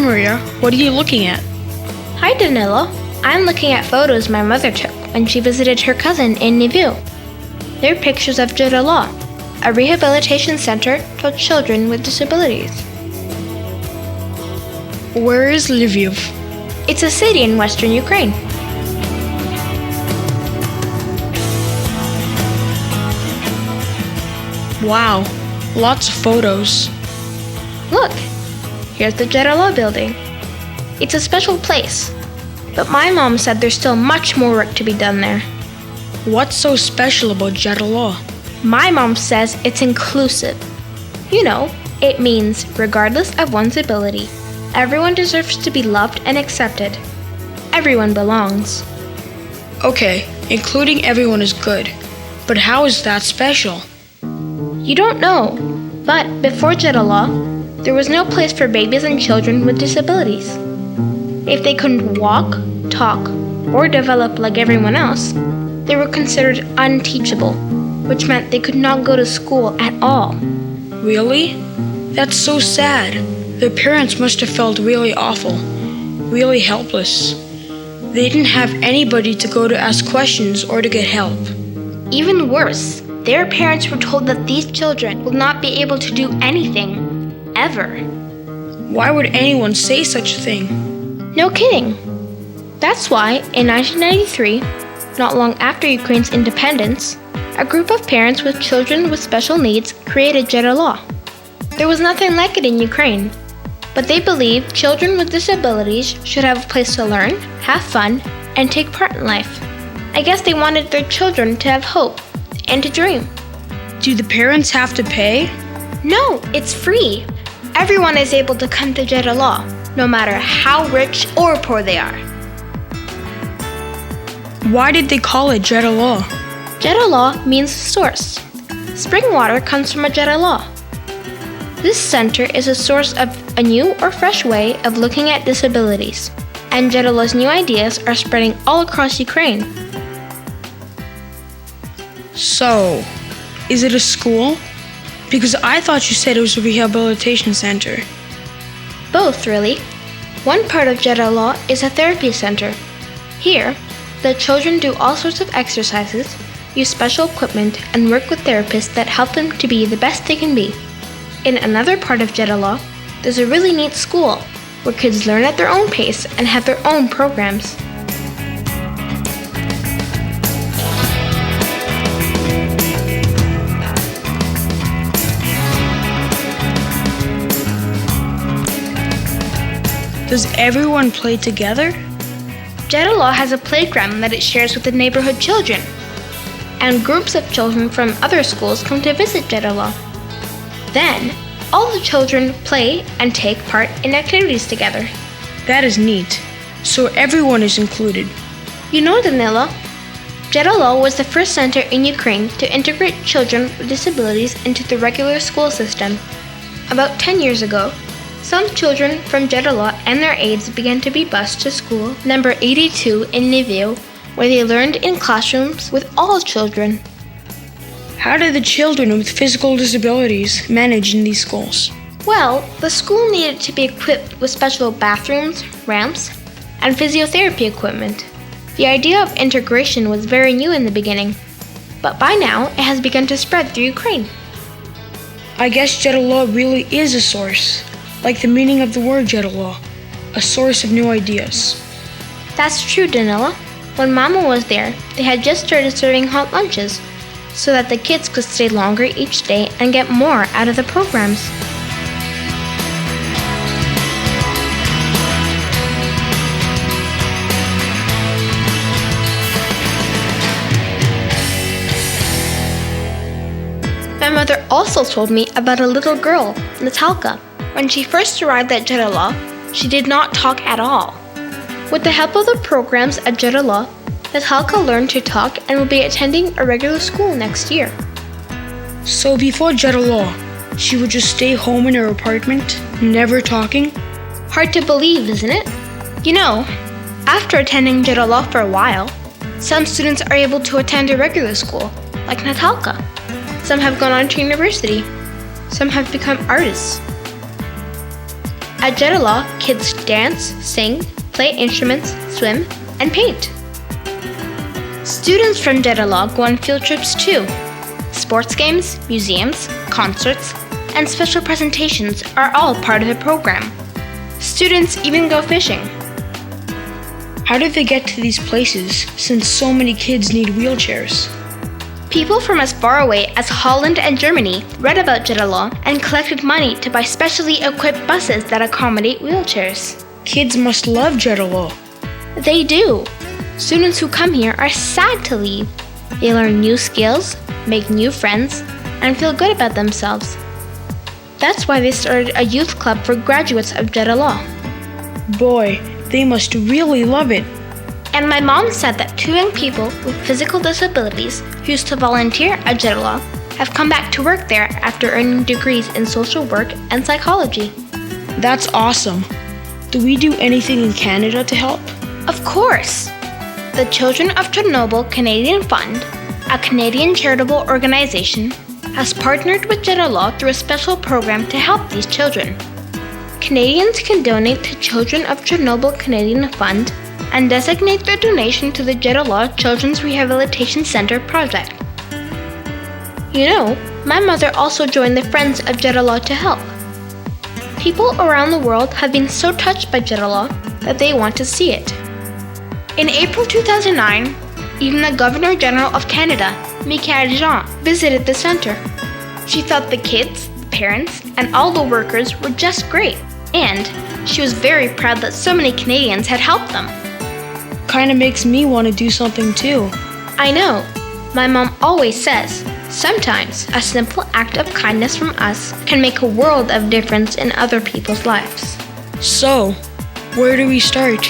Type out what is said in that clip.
Maria. What are you looking at? Hi, Danilo. I'm looking at photos my mother took when she visited her cousin in Lviv. They're pictures of Dzherelo, a rehabilitation center for children with disabilities. Where is Lviv? It's a city in western Ukraine. Wow, lots of photos. Look, here's the Dzherelo building. It's a special place, but my mom said there's still much more work to be done there. What's so special about Dzherelo? My mom says it's inclusive. You know, it means regardless of one's ability, everyone deserves to be loved and accepted. Everyone belongs. Okay, including everyone is good, but how is that special? You don't know, but before Dzherelo, there was no place for babies and children with disabilities. If they couldn't walk, talk, or develop like everyone else, they were considered unteachable, which meant they could not go to school at all. Really? That's so sad. Their parents must have felt really awful, really helpless. They didn't have anybody to go to ask questions or to get help. Even worse, their parents were told that these children will not be able to do anything, ever. Why would anyone say such a thing? No kidding. That's why, in 1993, not long after Ukraine's independence, a group of parents with children with special needs created Dzherelo. There was nothing like it in Ukraine, but they believed children with disabilities should have a place to learn, have fun, and take part in life. I guess they wanted their children to have hope and to dream. Do the parents have to pay? No, it's free. Everyone is able to come to Dzherelo, no matter how rich or poor they are. Why did they call it Dzherelo? Dzherelo means source. Spring water comes from a Dzherelo. This center is a source of a new or fresh way of looking at disabilities, and Dzherelo's new ideas are spreading all across Ukraine. So, is it a school? Because I thought you said it was a rehabilitation center. Both, really. One part of Dzherelo is a therapy center. Here, the children do all sorts of exercises, use special equipment, and work with therapists that help them to be the best they can be. In another part of Dzherelo, there's a really neat school where kids learn at their own pace and have their own programs. Does everyone play together? Dzherelo has a playground that it shares with the neighborhood children, and groups of children from other schools come to visit Dzherelo. Then, all the children play and take part in activities together. That is neat. So everyone is included. You know, Danilo, Dzherelo was the first center in Ukraine to integrate children with disabilities into the regular school system. About 10 years ago, some children from Dzherelo and their aides began to be bused to school number 82 in Lviv, where they learned in classrooms with all children. How do the children with physical disabilities manage in these schools? Well, the school needed to be equipped with special bathrooms, ramps, and physiotherapy equipment. The idea of integration was very new in the beginning, but by now it has begun to spread through Ukraine. I guess Dzherelo really is a source, like the meaning of the word Dzherelo, a source of new ideas. That's true, Danilo. When Mama was there, they had just started serving hot lunches, so that the kids could stay longer each day and get more out of the programs. My mother also told me about a little girl, Natalka. When she first arrived at Dzherelo, she did not talk at all. With the help of the programs at Dzherelo, Natalka learned to talk and will be attending a regular school next year. So before Dzherelo, she would just stay home in her apartment, never talking? Hard to believe, isn't it? You know, after attending Dzherelo for a while, some students are able to attend a regular school, like Natalka. Some have gone on to university. Some have become artists. At Dzherelo, kids dance, sing, play instruments, swim, and paint. Students from Dzherelo go on field trips too. Sports games, museums, concerts, and special presentations are all part of the program. Students even go fishing. How do they get to these places since so many kids need wheelchairs? People from as far away as Holland and Germany read about Dzherelo and collected money to buy specially equipped buses that accommodate wheelchairs. Kids must love Dzherelo. They do. Students who come here are sad to leave. They learn new skills, make new friends, and feel good about themselves. That's why they started a youth club for graduates of Dzherelo. Boy, they must really love it. And my mom said that 2 young people with physical disabilities who used to volunteer at Dzherelo have come back to work there after earning degrees in social work and psychology. That's awesome. Do we do anything in Canada to help? Of course! The Children of Chernobyl Canadian Fund, a Canadian charitable organization, has partnered with Dzherelo through a special program to help these children. Canadians can donate to Children of Chernobyl Canadian Fund and designate their donation to the Dzherelo Children's Rehabilitation Center project. You know, my mother also joined the Friends of Dzherelo to help. People around the world have been so touched by Dzherelo that they want to see it. In April 2009, even the Governor General of Canada, Michaëlle Jean, visited the center. She thought the kids, parents, and all the workers were just great, and she was very proud that so many Canadians had helped them. Kinda makes me want to do something too. I know. My mom always says, sometimes a simple act of kindness from us can make a world of difference in other people's lives. So, where do we start?